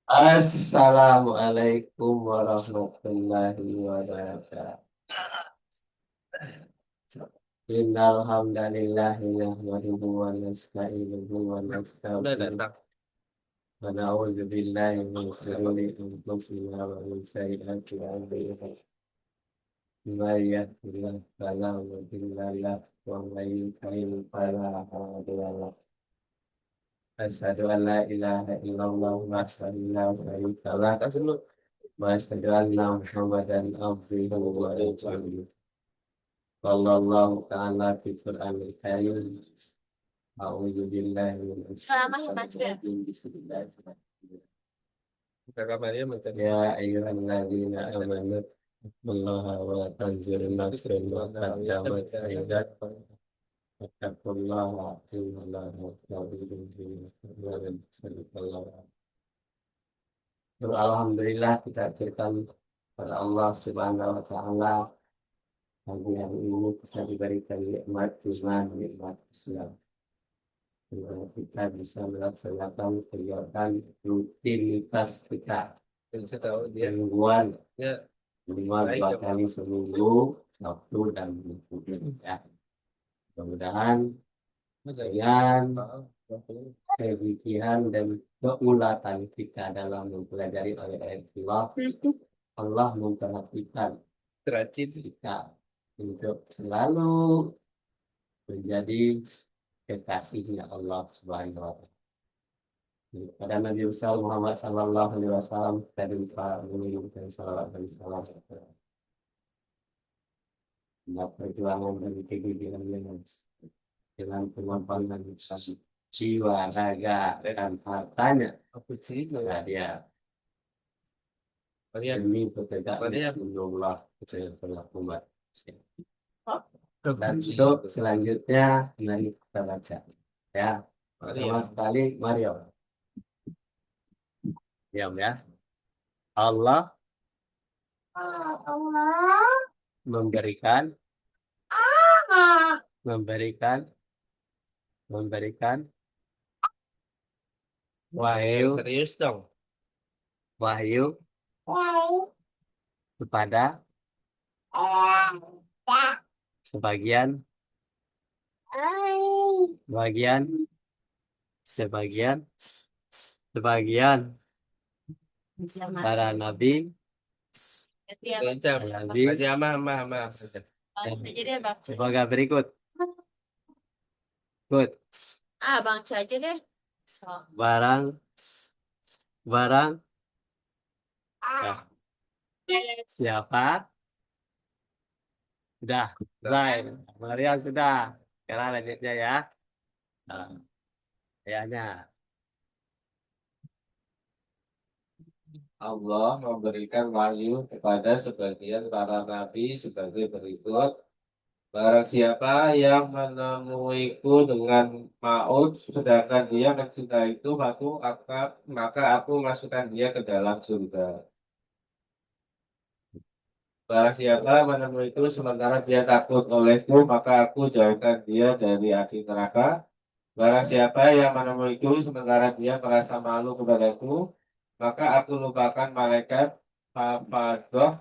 Assalamualaikum warahmatullahi wabarakatuh. Innal hamdalillah nahmaduhu wa nasta'inuhu wa Udah nastaghfiruh datang. wa na'udzu billahi min shururi anfusina wa min sayyiati a'malina. May yahdihillahu fala mudilla lahu wa may yudlil fala hadiya lahu. Asyhadu an la ilaha illallah wahdahu la syarika lahu wa asyhadu anna Muhammadan abduhu wa rasuluh. Sallallahu ta'ala fi Qur'anil Karim. A'udzu billahi minasyaitonir rajim. Bismillahirrahmanirrahim. Kakak Maria macam Ya ayyuhalladzina amanu taqullaha wa tanzur nafsun ma qaddamat lighad. Wattaqullaha innallaha khabirun bima ta'malun. Sadaqallahu adzim. Alhamdulillah kita aturkan pada Allah Subhanahu wa taala pagi hari ini kita diberikan nikmat iman, nikmat Islam. Dimana kita bisa melaksanakan kegiatan rutinitas kita saya tahu dia mingguan ya minimal baik dua ya Pak. kali seminggu, Sabtu dan Minggu ya. Mudah-mudahan dengan kegigihan dan keulatan kita dalam mempelajari ayat-ayat Allah, Allah memperhatikan Teracin. kita untuk selalu menjadi kekasihnya Allah Subhanahu wa taala. Pada Nabi besar Muhammad Sallallahu Alaihi Wasallam kita lupa mengirimkan salawat dan salam untuk perjuangan dan kegigihan dengan pengorbanan jiwa, raga, dan hartanya. Apa sih Nah, dia Maria? demi petegaknya Maria. Allah kita telah umat. Dan Terpuji. untuk selanjutnya mari kita baca. Ya, Maria. pertama sekali Mario. Diam ya. Allah Allah memberikan memberikan memberikan wahyu Serius dong. wahyu kepada sebagian sebagian sebagian sebagian para nabi Kencang. nabi Aja ama. sebagai berikut. Good. Bang aja deh. Barang barang siapa sudah selesai. Maria sudah. Sekarang lanjutnya ya. Nah, ayahnya. Allah memberikan wahyu kepada sebagian para nabi sebagai berikut. Barang siapa yang menemuiku dengan maut, sedangkan dia mencintaiku, maka aku masukkan dia ke dalam surga. Barang siapa menemuiku sementara dia takut olehku, maka aku jauhkan dia dari api neraka. Barang siapa yang menemuiku sementara dia merasa malu kepadaku, maka aku lupakan malaikat hafazoh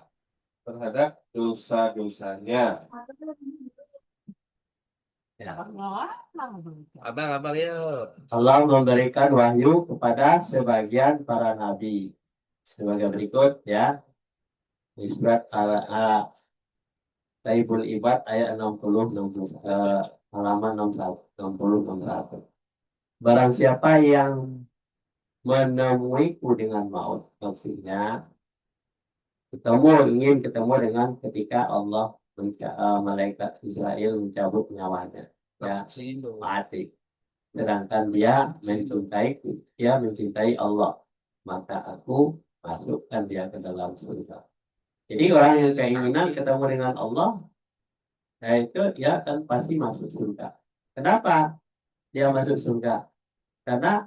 terhadap dosa-dosanya. Ya. Abang ya. Allah memberikan wahyu kepada sebagian para nabi sebagai berikut ya. Di surat Taibul Ibad ayat 60 halaman 61 60 61. Barang siapa yang menemuiku dengan maut, maksudnya ingin ketemu dengan ketika Allah malaikat Israel mencabut nyawanya ya, mati. Sedangkan dia mencintai Allah, maka aku masukkan dia ke dalam surga. Jadi orang yang keinginan ketemu dengan Allah, itu dia akan pasti masuk surga. Kenapa dia masuk surga? Karena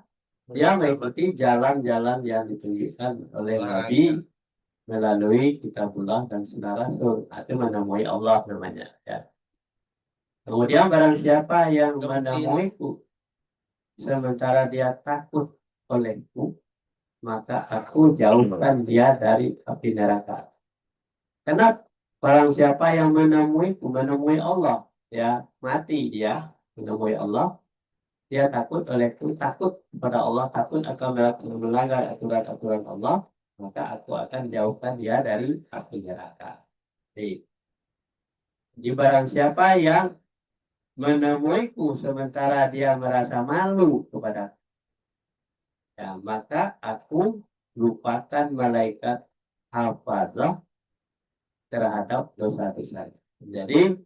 dia mengikuti jalan-jalan yang ditunjukkan oleh Nabi melalui kitabullah dan sunnah Rasul. Itu menemui Allah namanya. Ya. Kemudian barang siapa yang menemuiku sementara dia takut olehku, maka aku jauhkan dia dari api neraka. Karena barang siapa yang menemui Allah, ya mati dia menemui Allah, dia takut oleh itu takut kepada Allah, takut akan melanggar aturan-aturan Allah, maka aku akan jauhkan dia dari api neraka. Jadi barang siapa yang menemuiku sementara dia merasa malu kepada, ya maka aku lupakan malaikat hafazah terhadap dosa-dosa. Jadi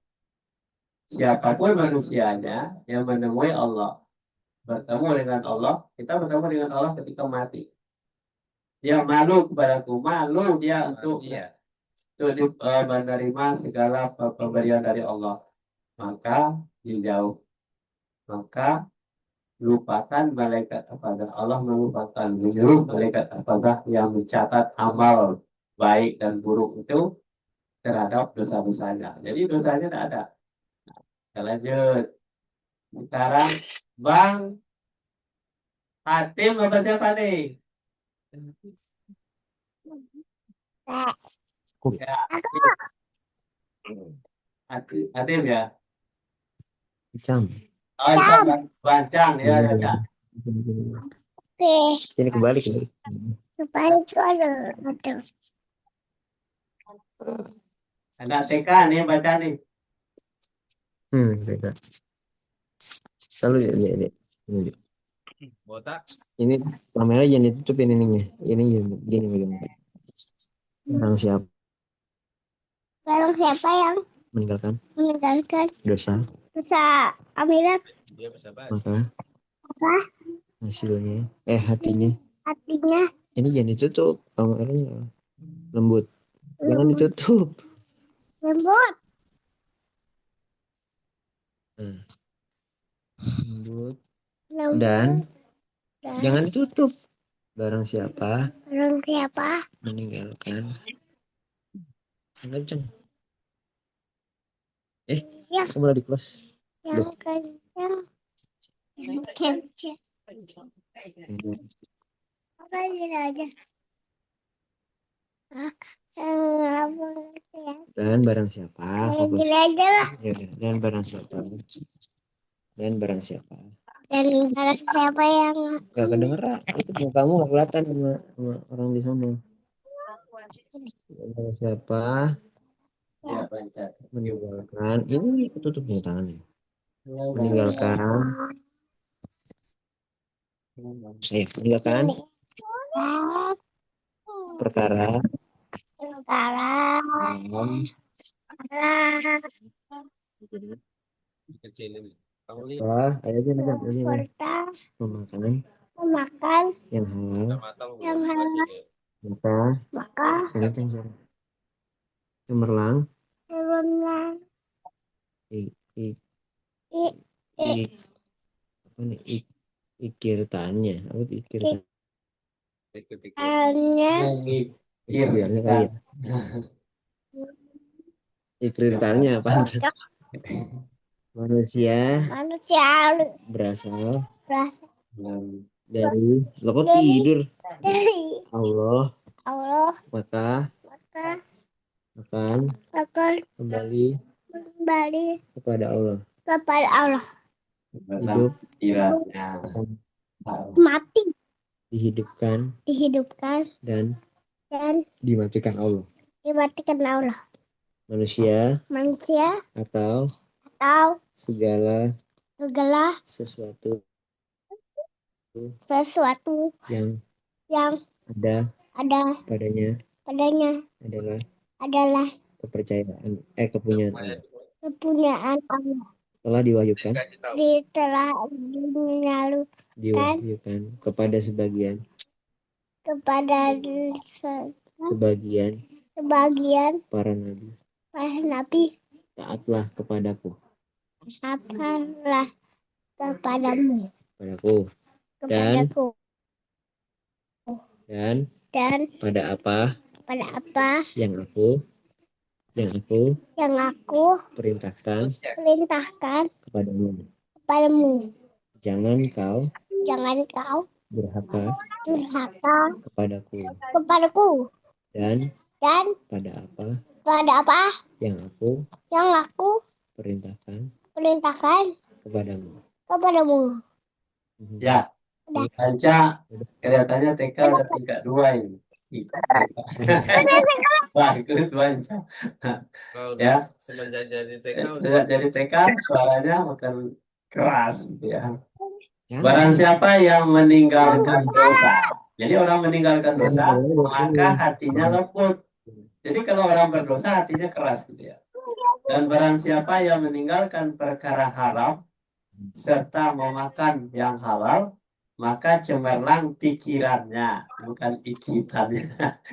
siapapun manusianya yang menemui Allah, bertemu dengan Allah, kita bertemu dengan Allah ketika mati. Dia malu kepadaku, malu dia untuk menerima segala pemberian dari Allah. Maka dijauh, maka lupakan malaikat kepada Allah, menyuruh malaikat kepada yang mencatat amal baik dan buruk itu terhadap dosa-dosanya. Jadi dosanya tidak ada. Kita lanjut. Sekarang Bang Hatim apa siapa nih? Ya, Hatim ya. Cam. Oh, Bancang ya, ya, ya. Ini kebalik. Ada TK nih baca nih. TK. Selalu ya. Botak. Ini kamera jangan ditutupin ininya. Ini gini begini. Barang siapa yang meninggalkan dosa akhirat, Dia bisa baca. maka hasilnya hatinya ini jangan ditutup, kameranya lembut, jangan ditutup. Lembut dan jangan ditutup. Barang siapa meninggalkan kenceng kamu di kelas yang kenceng apa aja dan barang siapa dan barang siapa yang gak kedengeran itu kamu gak kelihatan sama orang di sana. Barang siapa meninggalkan ini ketutupnya tangannya, meninggalkan perkara Kecilin. memakan yang halal, maka cemerlang ikirtannya ikirtannya apa manusia berasal dari kok tidur Allah maka akan kembali kepada Allah hidup mati dihidupkan dan dimatikan Allah manusia atau segala sesuatu yang ada padanya adalah kepercayaan kepunyaan Allah telah diwahyukan kepada sebagian para nabi taatlah kepadaku dan pada apa yang aku perintahkan kepadamu jangan kau durhaka durhaka kepadaku kepadaku dan dan pada apa pada apa yang aku yang aku perintahkan perintahkan kepadamu. kepadamu. Ya, Udah. Anca kelihatannya TK udah tingkat 2 ini. Bagus, Anca. Kalau Ya. udah semenjak jadi TK udah Sejak jadi TK suaranya makin keras gitu ya. Jangan. Barang siapa yang meninggalkan dosa. Jadi orang meninggalkan dosa, maka hatinya lembut. Jadi kalau orang berdosa hatinya keras gitu ya. Dan barang siapa yang meninggalkan perkara haram serta memakan yang halal, maka cemerlang pikirannya, bukan ikitannya,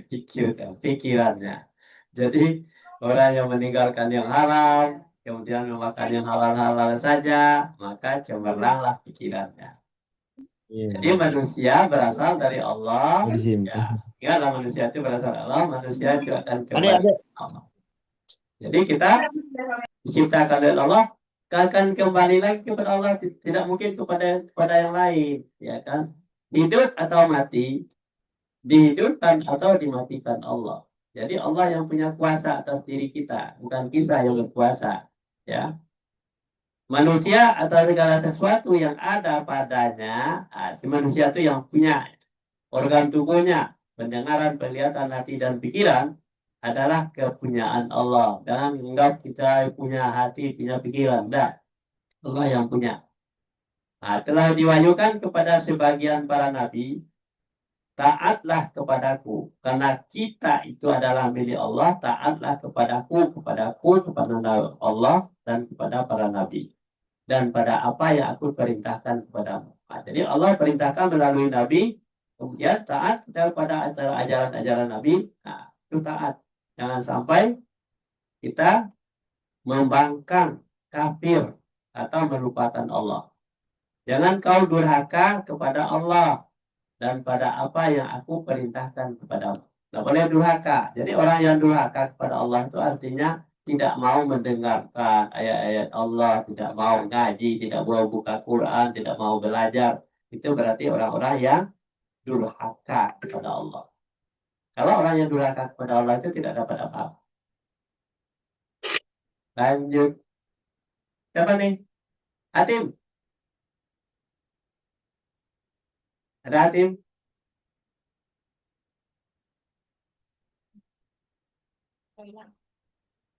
pikirannya. Jadi orang yang meninggalkan yang haram, kemudian memakan yang halal-halal saja, maka cemerlanglah pikirannya. Jadi Iya. manusia berasal dari Allah. Bersim. Ya, ingatlah manusia itu berasal dari Allah, manusia itu akan Ada kembali ada. ke Allah. Jadi kita diciptakan oleh Allah, akan kembali lagi kepada Allah, tidak mungkin kepada yang lain, ya kan? Hidup atau mati, dihidupkan atau dimatikan Allah. Jadi Allah yang punya kuasa atas diri kita, bukan kita yang berkuasa, ya. Manusia atau segala sesuatu yang ada padanya, manusia itu yang punya organ tubuhnya, pendengaran, penglihatan, hati, dan pikiran adalah kepunyaan Allah. Jangan menganggap kita punya hati, punya pikiran. Tidak, Allah yang punya. Nah, telah diwahyukan kepada sebagian para nabi, taatlah kepadaku, karena kita itu adalah milik Allah, taatlah kepadaku, kepada Allah, dan kepada para nabi. Dan pada apa yang aku perintahkan kepadamu. Nah, jadi Allah perintahkan melalui nabi, kemudian taat kepada ajaran-ajaran nabi, nah, itu taat. Jangan sampai kita membangkang kafir atau melupakan Allah. Jangan kau durhaka kepada Allah dan pada apa yang aku perintahkan kepadamu. Tidak boleh durhaka. Jadi orang yang durhaka kepada Allah itu artinya tidak mau mendengarkan ayat-ayat Allah, tidak mau ngaji, tidak mau buka Quran, tidak mau belajar. Itu berarti orang-orang yang durhaka kepada Allah. Kalau orang yang durhaka kepada Allah itu tidak dapat apa-apa. Lanjut. Siapa nih? Atim. Ada Atim?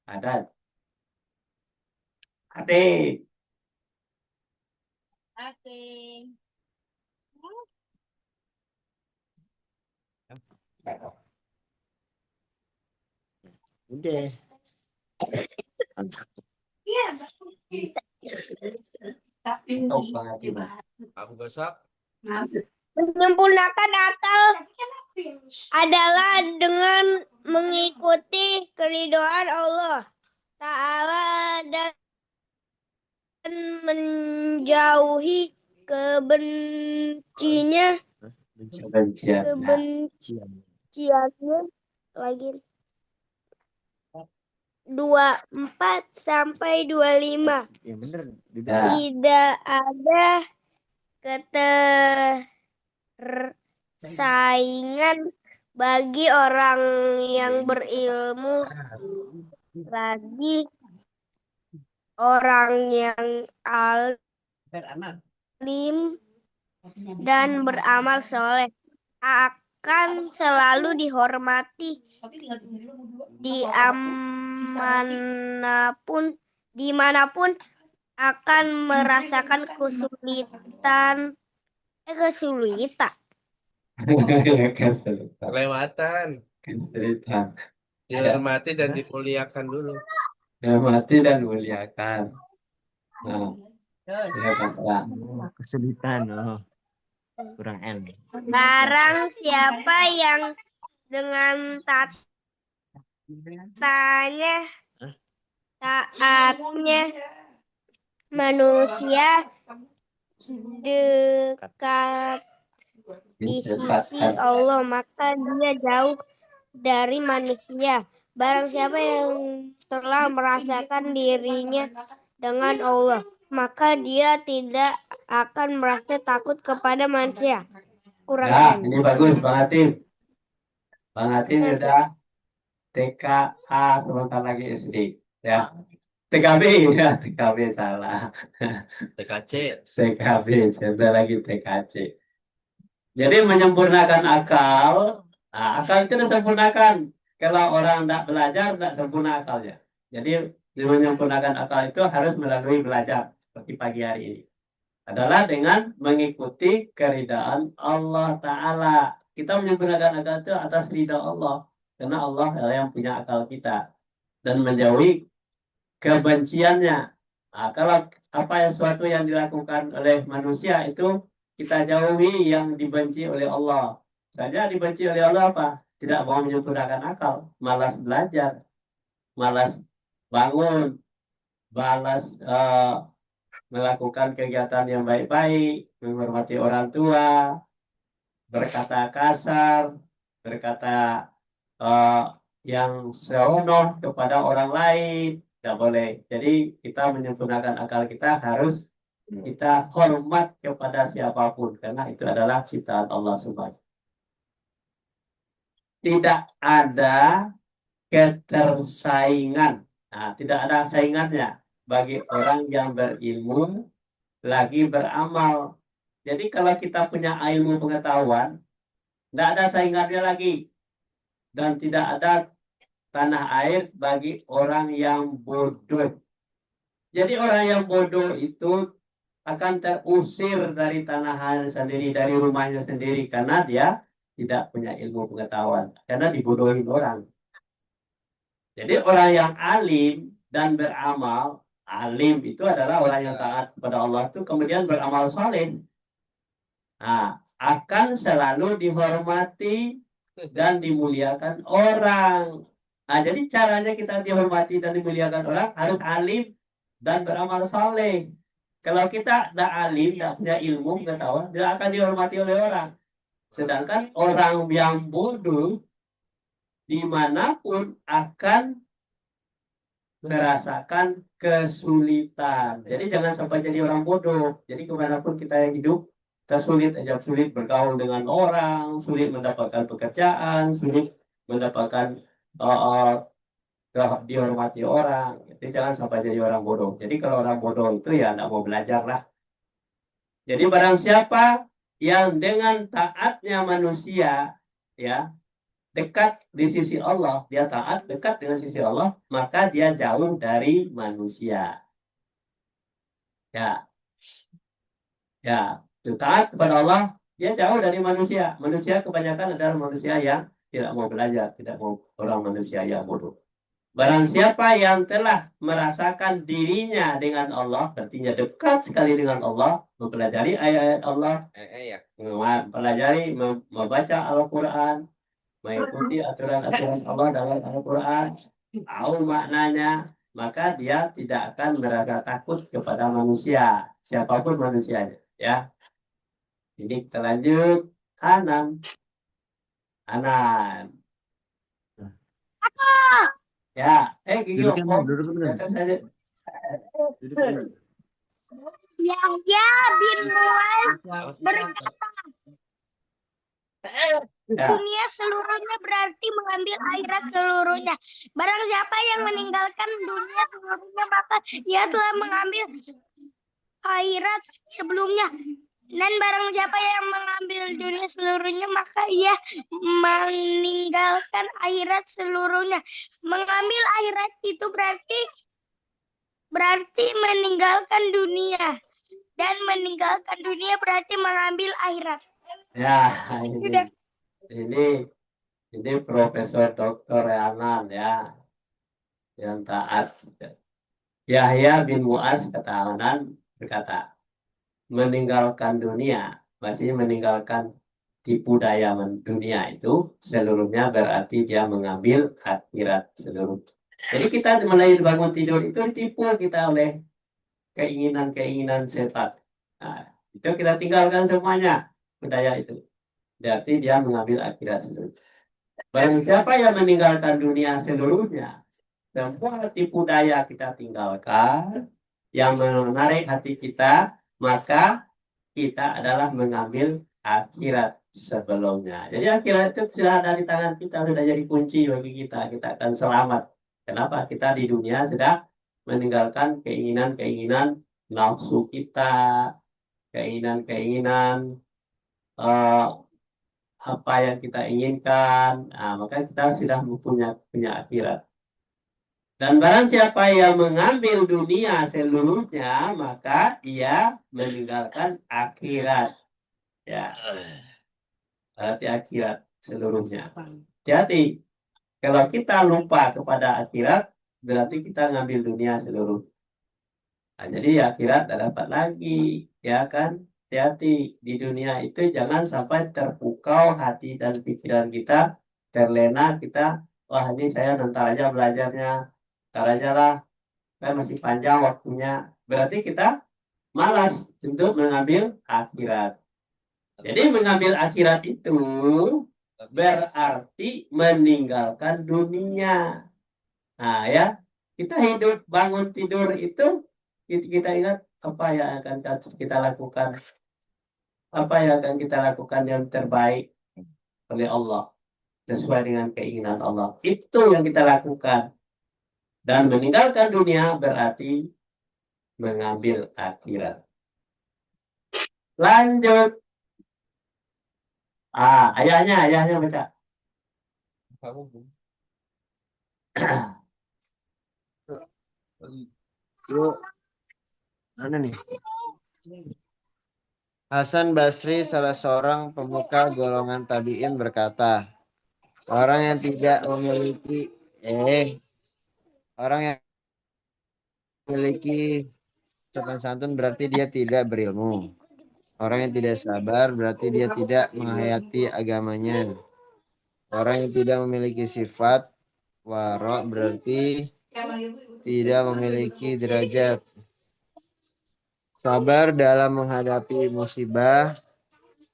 Ada. Atim. Oke. Udah. Oh, Bang Atim. aku besok Menyempurnakan akal adalah dengan mengikuti keridhaan Allah Ta'ala dan menjauhi kebenciannya lagi 24 sampai 25. Ya bener. Ya. Tidak ada ketersaingan bagi orang yang berilmu, lagi orang yang alim dan beramal soleh akan selalu dihormati dimanapun akan merasakan kesulitan. kelewatan Kesulitan. dihormati dan dimuliakan dulu. Hormati dan muliakan. Nah, silakan, Pak. Kesulitan. Oh. Kurang N. Barang siapa yang dengan taatnya manusia dekat di sisi Allah, maka dia jauh dari manusia. Barang siapa yang telah merasakan dirinya dengan Allah, maka dia tidak akan merasa takut kepada manusia. kurang Ya, N. ini bagus, Bang Atim. Bang Atim sudah TKA, sebentar lagi SD. Ya, TKB ya, TKB salah. TKC. TKB, sebentar lagi TKC. Jadi menyempurnakan akal, nah, akal itu disempurnakan. Kalau orang tidak belajar, tidak sempurna akalnya. Jadi menyempurnakan akal itu harus melalui belajar, seperti pagi hari ini. Adalah dengan mengikuti keridaan Allah Ta'ala. Kita menyempurnakan akal itu atas ridha Allah. Karena Allah adalah yang punya akal kita. Dan menjauhi kebenciannya. Nah, kalau apa yang sesuatu yang dilakukan oleh manusia itu kita jauhi yang dibenci oleh Allah. Saja dibenci oleh Allah apa? Tidak mau menyempurnakan akal, malas belajar, malas bangun, balas melakukan kegiatan yang baik-baik, menghormati orang tua, berkata kasar, berkata eh, yang senonoh kepada orang lain, tidak boleh. Jadi kita menyempurnakan akal kita harus kita hormat kepada siapapun karena itu adalah ciptaan Allah Subhanahu. Tidak ada ketersaingan. Nah, tidak ada saingannya bagi orang yang berilmu lagi beramal. Jadi kalau kita punya ilmu pengetahuan, tidak ada saingannya lagi dan tidak ada tanah air bagi orang yang bodoh. Jadi orang yang bodoh itu akan terusir dari tanah air sendiri, dari rumahnya sendiri karena dia tidak punya ilmu pengetahuan, karena dibodohi orang. Jadi orang yang alim dan beramal, alim itu adalah orang yang taat kepada Allah itu kemudian beramal saleh. Nah, akan selalu dihormati dan dimuliakan orang. Nah, jadi caranya kita dihormati dan dimuliakan orang harus alim dan beramal saleh. Kalau kita tidak alim, tidak punya ilmu, pengetahuan, tidak akan dihormati oleh orang. Sedangkan orang yang bodoh dimanapun akan merasakan kesulitan. Jadi jangan sampai jadi orang bodoh. Jadi kemanapun kita yang hidup, kita sulit bergaul dengan orang, sulit mendapatkan pekerjaan, sulit mendapatkan dihormati orang. Jadi jangan sampai jadi orang bodoh. Jadi kalau orang bodoh itu ya tidak mau belajar lah. Jadi barang siapa yang dengan taatnya manusia ya dekat di sisi Allah, dia taat dekat dengan sisi Allah, maka dia jauh dari manusia. Ya, ya, taat kepada Allah, dia jauh dari manusia. Manusia kebanyakan adalah manusia yang tidak mau belajar, tidak mau orang manusia yang bodoh. Barang siapa yang telah merasakan dirinya dengan Allah, artinya dekat sekali dengan Allah, mempelajari ayat-ayat Allah, Ya. mempelajari, membaca Al-Quran, mengikuti aturan-aturan Allah dalam Al-Quran, tahu maknanya, maka dia tidak akan merasa takut kepada manusia, siapapun manusianya. Ya, ini kita lanjut. Anan, Anan. Ya, Gigi Duduknya Opo. benar, duduknya benar. Datang saja. Duduknya benar. Yahya bin Muaz berkata, Ya, dunia seluruhnya berarti mengambil akhirat seluruhnya. Barang siapa yang meninggalkan dunia seluruhnya, maka ia telah mengambil akhirat sebelumnya. Dan barang siapa yang mengambil dunia seluruhnya, maka ia meninggalkan akhirat seluruhnya. Mengambil akhirat itu berarti meninggalkan dunia. Dan meninggalkan dunia berarti mengambil akhirat. ya, Sudah. ini Profesor Dr. Anan ya, yang taat. Yahya bin Muaz kata Anan berkata, meninggalkan dunia, maksudnya meninggalkan tipu daya dunia itu seluruhnya berarti dia mengambil akhirat seluruh. Jadi kita mulai bangun tidur itu ditipu kita oleh keinginan-keinginan setan. Nah, itu kita tinggalkan semuanya budaya itu. Berarti dia mengambil akhirat seluruh. Barang siapa yang meninggalkan dunia seluruhnya, semua tipu daya kita tinggalkan, yang menarik hati kita, maka kita adalah mengambil akhirat. sebelumnya. Jadi akhirat itu sudah ada di tangan kita, sudah jadi kunci bagi kita. Kita akan selamat. Kenapa? Kita di dunia sudah meninggalkan keinginan-keinginan nafsu kita, keinginan-keinginan eh, apa yang kita inginkan. Nah, maka kita sudah punya akhirat. Dan barang siapa yang mengambil dunia seluruhnya, maka ia meninggalkan akhirat. Ya, berarti akhirat seluruhnya. Jadi, kalau kita lupa kepada akhirat, berarti kita ngambil dunia seluruh. Nah, jadi akhirat tidak dapat lagi, ya kan? Hati-hati di dunia itu jangan sampai terpukau hati dan pikiran kita, terlena kita. Wah, ini saya nanti aja belajarnya, ntar aja lah, saya masih panjang waktunya. Berarti kita malas untuk mengambil akhirat. Jadi mengambil akhirat itu berarti meninggalkan dunia. Nah ya, kita hidup bangun tidur itu kita ingat apa yang akan kita lakukan, apa yang akan kita lakukan yang terbaik oleh Allah sesuai dengan keinginan Allah. Itu yang kita lakukan. Dan meninggalkan dunia berarti mengambil akhirat. Lanjut. Ayahnya baca. Yuk, mana nih? Hasan Basri, salah seorang pemuka golongan tabi'in berkata, orang yang tidak memiliki orang yang memiliki sopan santun berarti dia tidak berilmu. Orang yang tidak sabar berarti dia tidak menghayati agamanya. Orang yang tidak memiliki sifat warok berarti tidak memiliki derajat. Sabar dalam menghadapi musibah,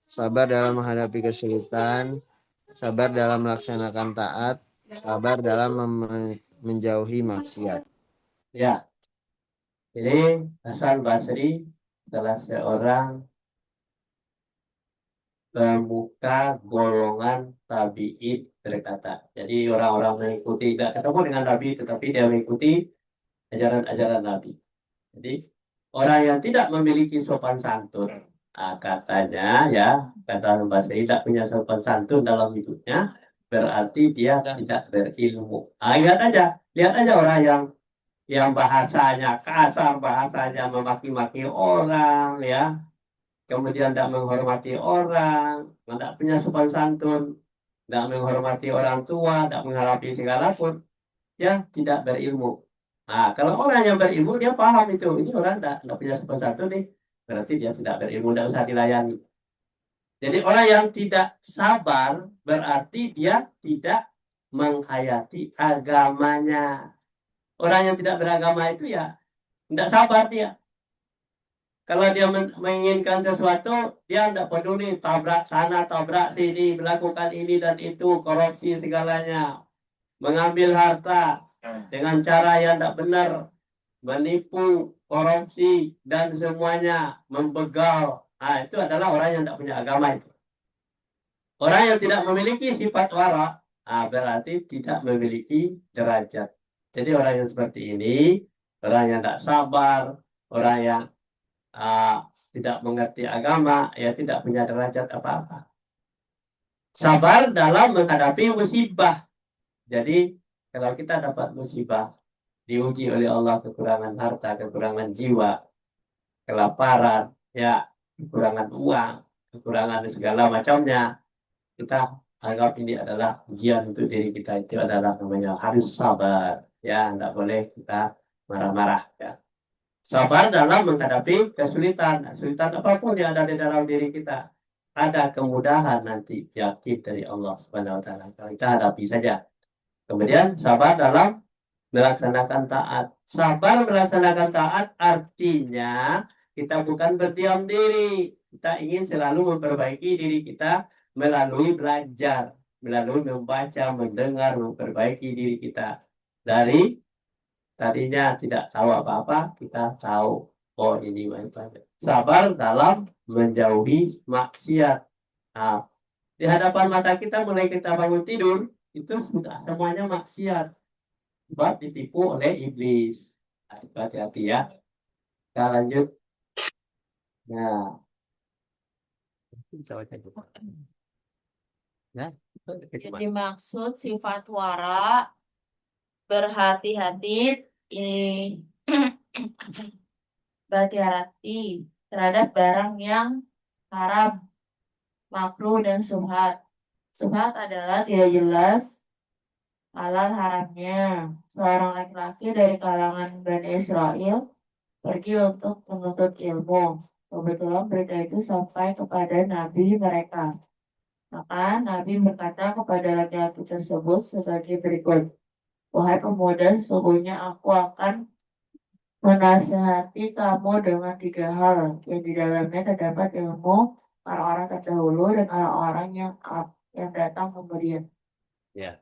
sabar dalam menghadapi kesulitan, sabar dalam melaksanakan taat, sabar dalam menjauhi maksiat. Ya, jadi Hasan Basri adalah seorang pemuka golongan tabi'in berkata. Jadi orang-orang mengikuti, tidak ketemu dengan Nabi, tetapi dia mengikuti ajaran-ajaran Nabi. Jadi orang yang tidak memiliki sopan santun, katanya ya, kata bahasa tidak punya sopan santun dalam hidupnya, berarti dia tidak berilmu. Lihat aja orang yang bahasanya kasar, bahasanya memaki-maki orang, ya, kemudian tidak menghormati orang, tidak punya sopan santun, tidak menghormati orang tua, tidak mengharapi segala pun, ya tidak berilmu. Nah, kalau orang yang berilmu dia paham itu. Ini orang tidak punya sopan santun nih. Berarti dia tidak berilmu, tidak usah dilayani. Jadi orang yang tidak sabar berarti dia tidak menghayati agamanya. Orang yang tidak beragama itu ya tidak sabar dia. Kalau dia menginginkan sesuatu, dia tidak peduli tabrak sana, tabrak sini, melakukan ini dan itu, korupsi segalanya, mengambil harta dengan cara yang tidak benar, menipu, korupsi, dan semuanya, membegal. Nah, itu adalah orang yang tidak punya agama itu. Orang yang tidak memiliki sifat wara, berarti tidak memiliki derajat. Jadi orang yang seperti ini, orang yang tidak sabar, orang yang tidak mengerti agama, ya tidak punya derajat apa-apa. Sabar dalam menghadapi musibah. Jadi kalau kita dapat musibah, diuji oleh Allah kekurangan harta, kekurangan jiwa, kelaparan, ya kekurangan uang, kekurangan segala macamnya, kita anggap ini adalah ujian untuk diri kita. Itu adalah namanya harus sabar, ya tidak boleh kita marah-marah, ya. Sabar dalam menghadapi kesulitan apapun yang ada di dalam diri kita. Ada kemudahan nanti, yakin dari Allah Subhanahu wa taala. Kita hadapi saja. Kemudian sabar dalam melaksanakan taat. Sabar melaksanakan taat artinya kita bukan berdiam diri. Kita ingin selalu memperbaiki diri kita melalui belajar, melalui membaca, mendengar, memperbaiki diri kita. Dari tadinya tidak tahu apa-apa, kita tahu, oh ini manfaatnya. Sabar dalam menjauhi maksiat. Nah, Di hadapan mata kita mulai kita bangun tidur, itu sudah semuanya maksiat. Sebab ditipu oleh iblis. Nah, itu hati-hati ya. Kita lanjut. Nah, bisa baca juga. Nah, Jadi maksud sifat wara berhati-hati ini berhati-hati terhadap barang yang haram, makruh dan subhat. Subhat adalah tidak jelas halal haramnya. Seorang laki-laki dari kalangan Bani Israel pergi untuk menuntut ilmu. Kebetulan berita itu sampai kepada nabi mereka. Maka Nabi berkata kepada laki-laki tersebut sebagai berikut. Wahai pemuda, sesungguhnya aku akan menasihati kamu dengan 3 hal yang di dalamnya terdapat ilmu orang-orang terdahulu dan orang-orang yang datang kemudian. ya.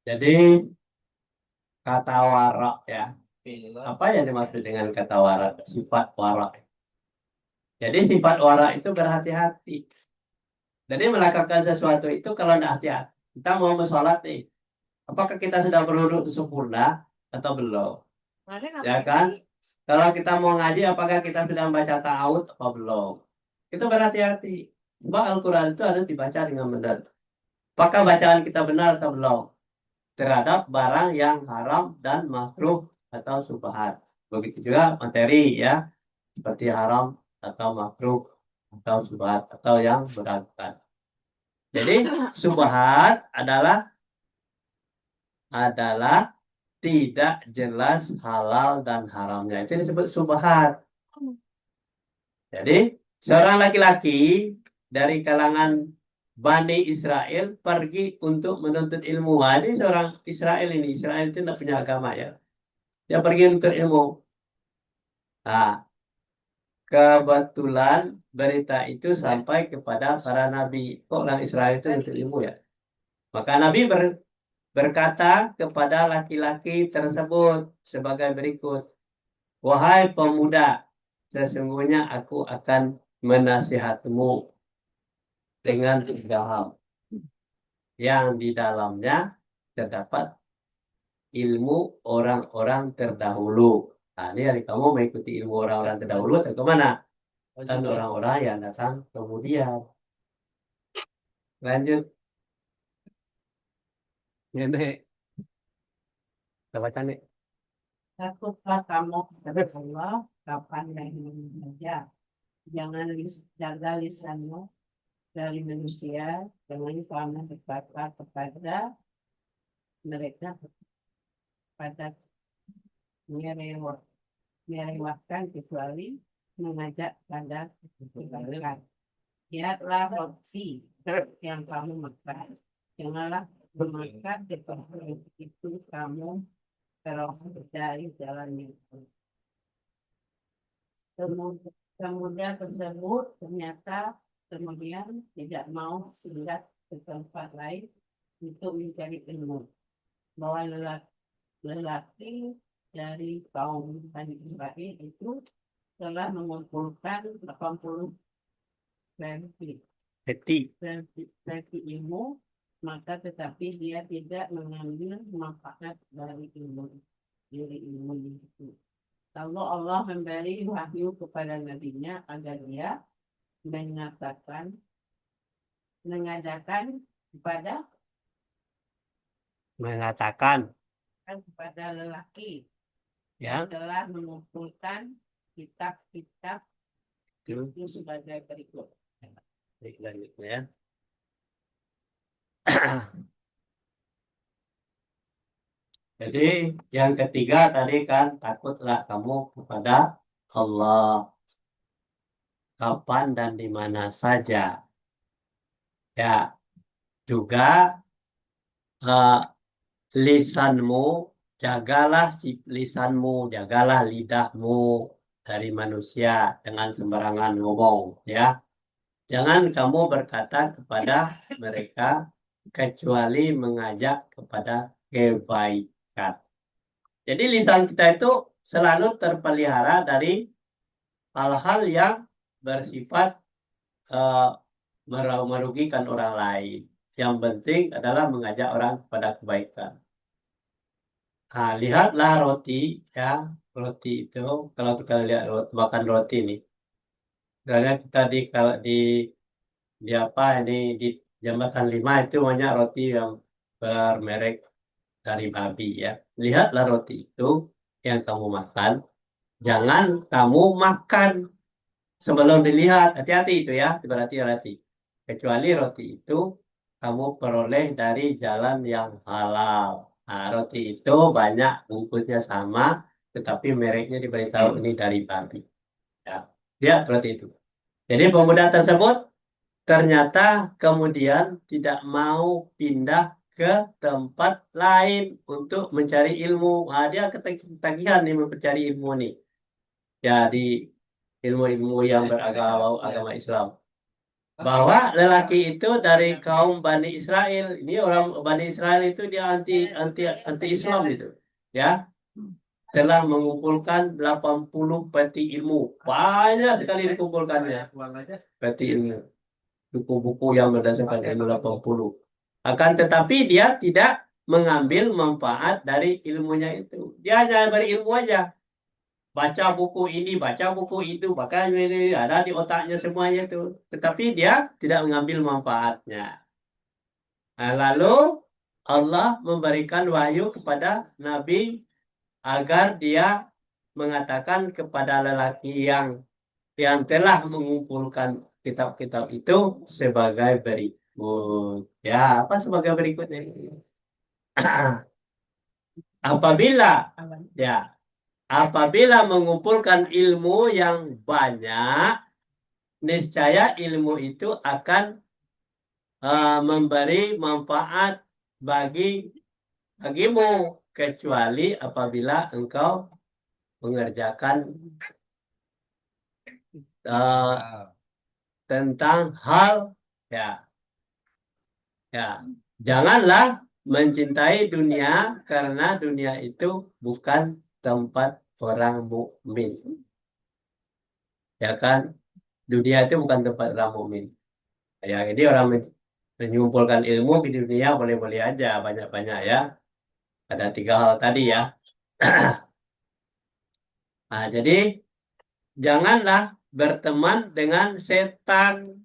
Jadi kata warak ya. Apa yang dimaksud dengan kata warak? Sifat warak. Jadi sifat warak itu berhati-hati. Jadi melakukan sesuatu itu kalau tidak hati-hati. Kita mau sholat nih. Apakah kita sudah berwudu sempurna atau belum? Ya kan? Kalau kita mau ngaji, apakah kita sudah membaca ta'awud atau belum? Itu berhati-hati. Sebab Al-Quran itu harus dibaca dengan benar. Apakah bacaan kita benar atau belum? Terhadap barang yang haram dan makruh atau subhat. Begitu juga materi ya. Seperti haram atau makruh atau subhat atau yang berantakan. Jadi subhat adalah tidak jelas halal dan haramnya. Itu disebut subhat. Jadi seorang laki-laki dari kalangan Bani Israel pergi untuk menuntut ilmu. Wah, ini seorang Israel ini. Israel itu tidak punya agama ya. Dia pergi untuk ilmu. Nah, kebetulan berita itu sampai kepada para nabi. Kok orang Israel itu untuk ilmu ya? Maka Nabi berkata kepada laki-laki tersebut sebagai berikut. Wahai pemuda, sesungguhnya aku akan menasihatmu dengan 3 hal yang di dalamnya terdapat ilmu orang-orang terdahulu. Nah, ini hari kamu mengikuti ilmu orang-orang terdahulu atau kemana? Dan orang-orang yang datang kemudian. Lanjut. Ini. Kita baca nih. Takutlah kamu kepada Allah kapan dan saja. Jangan jaga lisanmu dari manusia, jangan kamu berkata kepada mereka pada merewakkan kecuali mengajak pada kebaikan. Lihatlah roti yang kamu makan. Janganlah memakan seperti itu kamu kalau dari jalan yang kemudian tersebut ternyata kemudian tidak mau singgah ke tempat lain untuk mencari ilmu. Bahwa lelaki dari kaum Bani Israel itu telah mengumpulkan 80 versi ilmu, maka tetapi dia tidak mengambil manfaat dari ilmu itu. Lalu Allah memberi wahyu kepada nabinya agar dia Mengatakan kepada lelaki ya. yang telah mengumpulkan kitab-kitab itu sebagai berikut. Lanjut ya. Jadi yang ketiga tadi kan takutlah kamu kepada Allah kapan dan di mana saja. Ya, juga lisanmu, jagalah lisanmu, jagalah lidahmu dari manusia dengan sembarangan ngomong ya. Jangan kamu berkata kepada mereka kecuali mengajak kepada kebaikan. Jadi lisan kita itu selalu terpelihara dari hal-hal yang bersifat eh, merugikan orang lain. Yang penting adalah mengajak orang kepada kebaikan. Nah, lihatlah roti, ya. Roti itu, kalau kita lihat makan roti nih. Misalnya kita kalau di apa ini di Jembatan 5 itu banyak roti yang bermerek dari babi ya. Lihatlah roti itu yang kamu makan. Jangan kamu makan sebelum dilihat. Hati-hati itu ya, berhati-hati. Kecuali roti itu kamu peroleh dari jalan yang halal. Nah, roti itu banyak bungkusnya sama, tetapi mereknya diberitahu ini dari babi. Ya, lihat roti itu. Jadi pemuda tersebut ternyata kemudian tidak mau pindah ke tempat lain untuk mencari ilmu. Nah, dia ketagihan nih mencari ilmu nih. Jadi ilmu-ilmu yang beragama agama Islam. Bahwa lelaki itu dari kaum Bani Israel. Ini orang Bani Israel itu dia anti Islam itu. Ya, telah mengumpulkan 80 peti ilmu. Banyak sekali dikumpulkannya. Peti ilmu. Buku-buku yang berdasarkan ilmu 80. Akan tetapi dia tidak mengambil manfaat dari ilmunya itu. Dia hanya berilmu aja. Baca buku ini, baca buku itu, bahkan ini ada di otaknya semuanya itu. Tetapi dia tidak mengambil manfaatnya. Nah, lalu Allah memberikan wahyu kepada Nabi agar dia mengatakan kepada lelaki yang telah mengumpulkan kitab-kitab itu sebagai berikut. Ya, apa sebagai berikutnya? Apabila ya, apabila mengumpulkan ilmu yang banyak, niscaya ilmu itu akan memberi manfaat bagimu kecuali apabila engkau mengerjakan tentang hal ya janganlah mencintai dunia karena dunia itu bukan tempat orang mukmin. Ya kan? Dunia itu bukan tempat orang mukmin. Ya, jadi orang mengumpulkan ilmu di dunia boleh-boleh aja, banyak-banyak ya. Ada 3 hal tadi ya. Nah, jadi janganlah berteman dengan setan.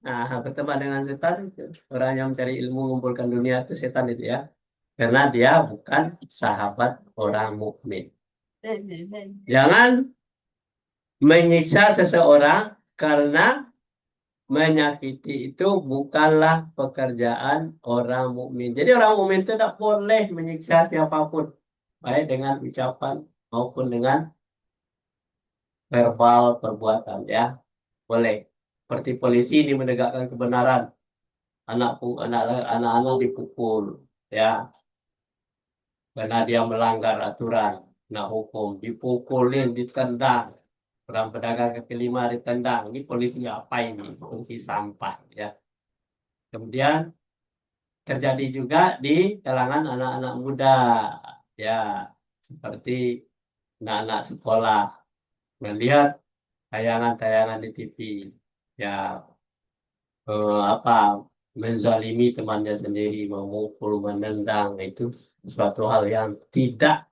Nah, berteman dengan setan itu orang yang mencari ilmu mengumpulkan dunia itu setan itu ya. Karena dia bukan sahabat orang mukmin. Jangan menyiksa seseorang karena menyakiti itu bukanlah pekerjaan orang mukmin. Jadi orang mukmin itu tidak boleh menyiksa siapapun, baik dengan ucapan maupun dengan verbal perbuatan ya. Boleh. Seperti polisi ini menegakkan kebenaran. Anak-anak dipukul ya karena dia melanggar aturan, nak hukum, dipukulin, ditendang. Orang pedagang kaki 5 ditendang. Ini polisi apa ini? Polisi sampah ya. Kemudian terjadi juga di kalangan anak-anak muda ya, seperti anak-anak sekolah melihat tayangan-tayangan di TV ya, apa menzalimi temannya sendiri, memukul, menendang, itu suatu hal yang tidak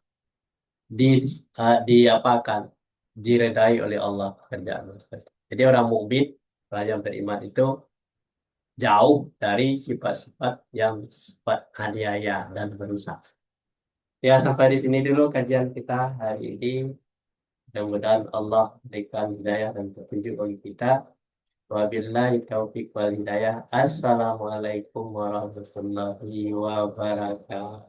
diapakan, diredai oleh Allah pekerjaan. Jadi orang mukmin, orang yang beriman itu jauh dari sifat-sifat yang sifat aniaya dan merusak. Ya, sampai di sini dulu kajian kita hari ini. Mudah-mudahan Allah berikan hidayah dan petunjuk bagi kita. Wabillahi taufiq wal hidayah. Assalamualaikum warahmatullahi wabarakatuh.